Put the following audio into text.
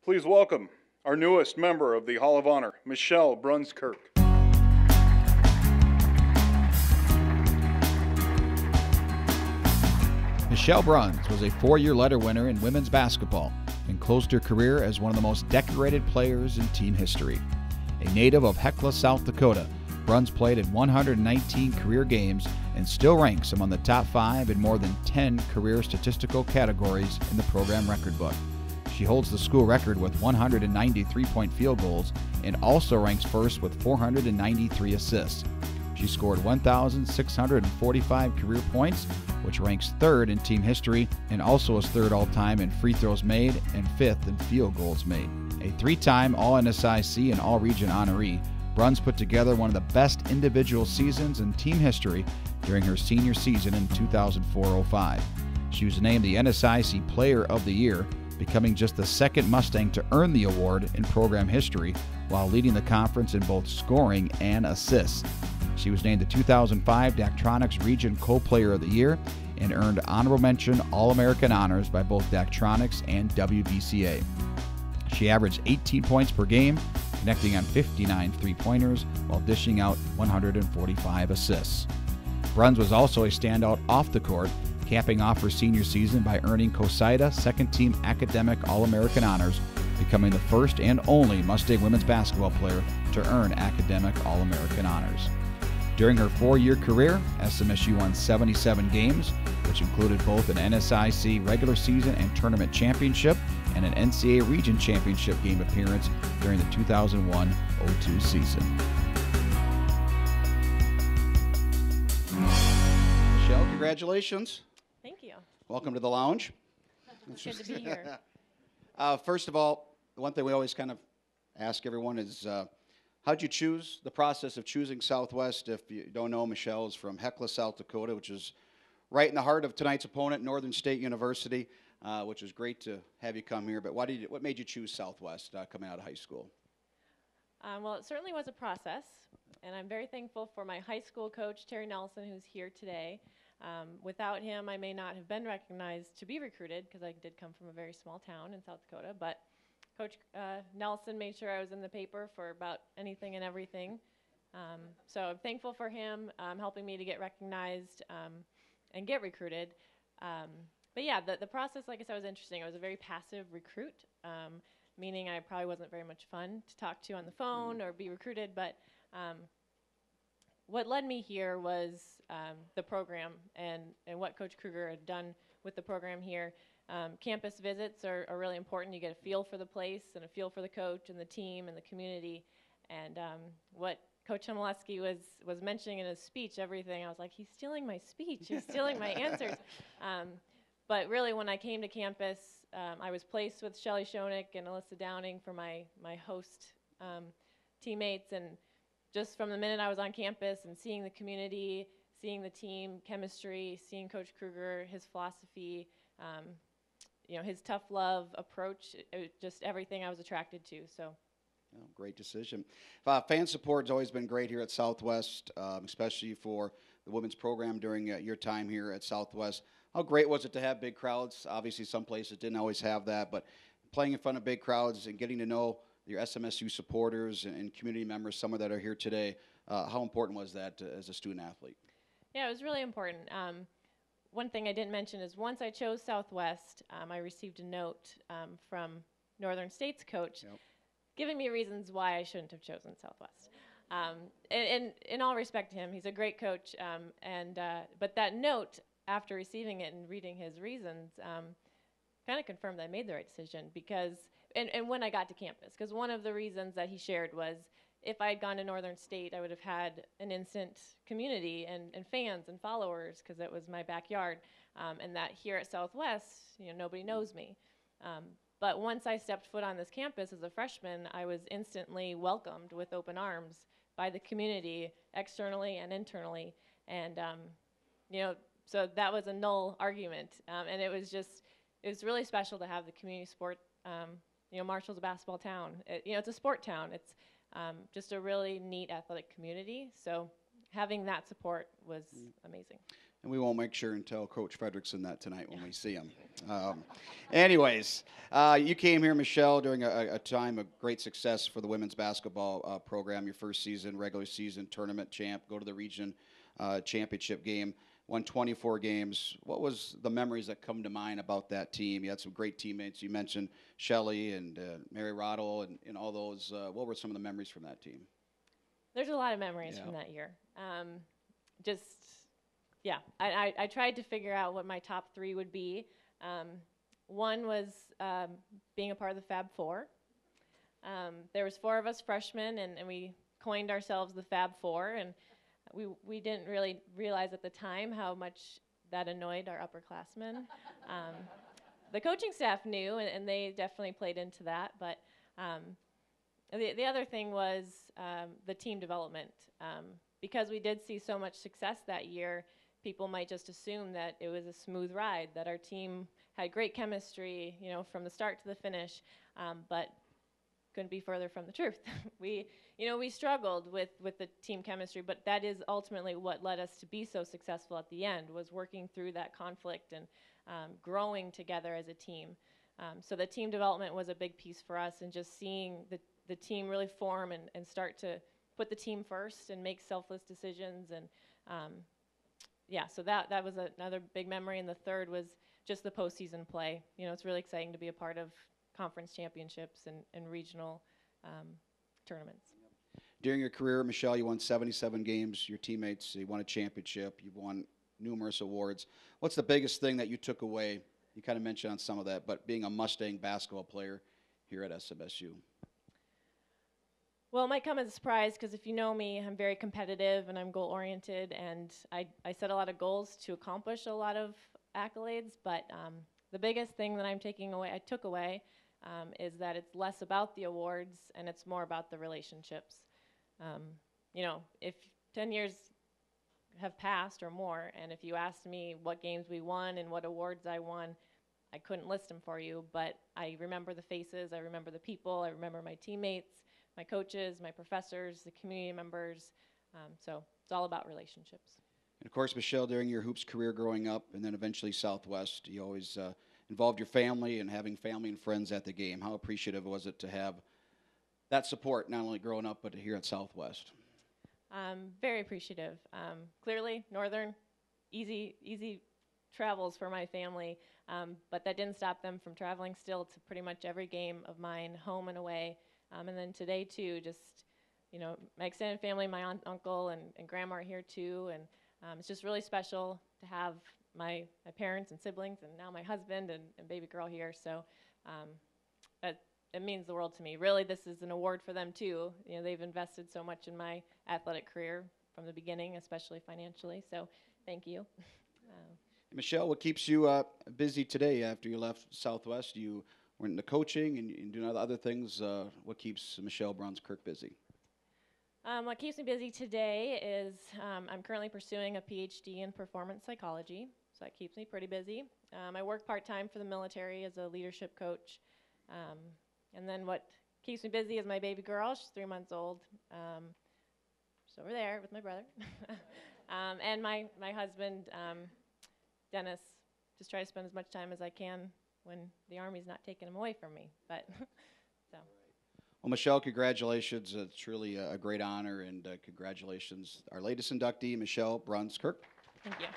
Please welcome our newest member of the Hall of Honor, Michelle Bruns-Kirk. Michelle Bruns was a 4-year letter winner in women's basketball and closed her career as one of the most decorated players in team history. A native of Hecla, South Dakota, Bruns played in 119 career games and still ranks among the top 5 in more than 10 career statistical categories in the program record book. She holds the school record with 193-point field goals and also ranks first with 493 assists. She scored 1,645 career points, which ranks third in team history, and also is third all-time in free throws made and fifth in field goals made. A 3-time All-NSIC and All-Region honoree, Bruns put together one of the best individual seasons in team history during her senior season in 2004-05. She was named the NSIC Player of the Year, becoming just the second Mustang to earn the award in program history while leading the conference in both scoring and assists. She was named the 2005 Daktronics Region Co-Player of the Year and earned honorable mention All-American honors by both Daktronics and WBCA. She averaged 18 points per game, connecting on 59 three-pointers while dishing out 145 assists. Bruns was also a standout off the court, capping off her senior season by earning COSIDA second-team academic All-American honors, becoming the first and only Mustang women's basketball player to earn academic All-American honors. During her 4-year career, SMSU won 77 games, which included both an NSIC regular season and tournament championship and an NCAA region championship game appearance during the 2001-02 season. Michelle, congratulations. Thank you. Welcome to the lounge. It's good to be here. First of all, the one thing we always kind of ask everyone is, how'd you choose the process of choosing Southwest? If you don't know, Michelle is from Hecla, South Dakota, which is right in the heart of tonight's opponent, Northern State University, which is great to have you come here. But what made you choose Southwest coming out of high school? Well, it certainly was a process, and I'm very thankful for my high school coach, Terry Nelson, who's here today. Without him, I may not have been recognized to be recruited because I did come from a very small town in South Dakota. But Coach Nelson made sure I was in the paper for about anything and everything. So I'm thankful for him helping me to get recognized and get recruited. But yeah, the process, like I said, was interesting. I was a very passive recruit, meaning I probably wasn't very much fun to talk to on the phone or be recruited. But what led me here was the program and what Coach Kruger had done with the program here. Campus visits are really important. You get a feel for the place and a feel for the coach and the team and the community. And what Coach Chmielewski was mentioning in his speech, everything, I was like, he's stealing my speech. He's stealing my answers. But really, when I came to campus, I was placed with Shelly Schoenig and Alyssa Downing for my host teammates. And just from the minute I was on campus and seeing the community, seeing the team chemistry, seeing Coach Kruger, his philosophy, his tough love approach, just everything I was attracted to. So, great decision. Fan support has always been great here at Southwest, especially for the women's program during your time here at Southwest. How great was it to have big crowds? Obviously, some places didn't always have that, but playing in front of big crowds and getting to know your SMSU supporters and community members, some of that are here today, how important was that as a student athlete? Yeah, it was really important. One thing I didn't mention is once I chose Southwest, I received a note from Northern State's coach giving me reasons why I shouldn't have chosen Southwest. And in all respect to him, he's a great coach. But that note, after receiving it and reading his reasons, kind of confirmed that I made the right decision because, and when I got to campus, because one of the reasons that he shared was if I had gone to Northern State, I would have had an instant community and fans and followers because it was my backyard, and that here at Southwest, nobody knows me. But once I stepped foot on this campus as a freshman, I was instantly welcomed with open arms by the community, externally and internally, and so that was a null argument, and it was really special to have the community support. Marshall's a basketball town. It's a sport town. It's just a really neat athletic community. So having that support was amazing. And we won't make sure and tell Coach Fredrickson that tonight when we see him. Anyways, you came here, Michelle, during a time of great success for the women's basketball program. Your first season, regular season, tournament champ, go to the region championship game, won 24 games. What was the memories that come to mind about that team? You had some great teammates. You mentioned Shelley and Mary Roddle and all those. What were some of the memories from that team? There's a lot of memories from that year. I tried to figure out what my top 3 would be. One was being a part of the Fab Four. There was 4 of us freshmen, and we coined ourselves the Fab Four, and we didn't really realize at the time how much that annoyed our upperclassmen. The coaching staff knew, and they definitely played into that, but the other thing was the team development. Because we did see so much success that year, people might just assume that it was a smooth ride, that our team had great chemistry, from the start to the finish, but couldn't be further from the truth. We struggled with the team chemistry, but that is ultimately what led us to be so successful at the end, was working through that conflict and growing together as a team. So the team development was a big piece for us, and just seeing the team really form and start to put the team first and make selfless decisions. And so that was another big memory. And the third was just the postseason play. It's really exciting to be a part of conference championships and regional tournaments. During your career, Michelle, you won 77 games. Your teammates, you won a championship. You've won numerous awards. What's the biggest thing that you took away? You kind of mentioned on some of that, but being a Mustang basketball player here at SMSU. Well, it might come as a surprise, because if you know me, I'm very competitive and I'm goal-oriented, and I set a lot of goals to accomplish a lot of accolades, but the biggest thing that I took away is that it's less about the awards and it's more about the relationships. If 10 years have passed or more, and if you asked me what games we won and what awards I won, I couldn't list them for you, but I remember the faces, I remember the people, I remember my teammates, my coaches, my professors, the community members. So it's all about relationships. And of course, Michelle, during your hoops career growing up and then eventually Southwest, you always involved your family and having family and friends at the game. How appreciative was it to have that support, not only growing up, but here at Southwest? Very appreciative. Clearly, Northern, easy travels for my family, but that didn't stop them from traveling still to pretty much every game of mine, home and away. And then today, too, just, my extended family, my aunt, uncle, and grandma are here, too. And it's just really special to have my parents and siblings, and now my husband and baby girl here. So it means the world to me. Really, this is an award for them, too. They've invested so much in my athletic career from the beginning, especially financially. So thank you. Michelle, what keeps you busy today after you left Southwest? You went into coaching and doing other things. What keeps Michelle Bruns-Kirk busy? What keeps me busy today is I'm currently pursuing a PhD in performance psychology, so that keeps me pretty busy. I work part-time for the military as a leadership coach. And then what keeps me busy is my baby girl. She's 3 months old. She's over there with my brother. And my husband, Dennis. Just try to spend as much time as I can when the Army's not taking him away from me. But so. Well, Michelle, congratulations. It's really a great honor, and congratulations. Our latest inductee, Michelle Bruns-Kirk. Thank you.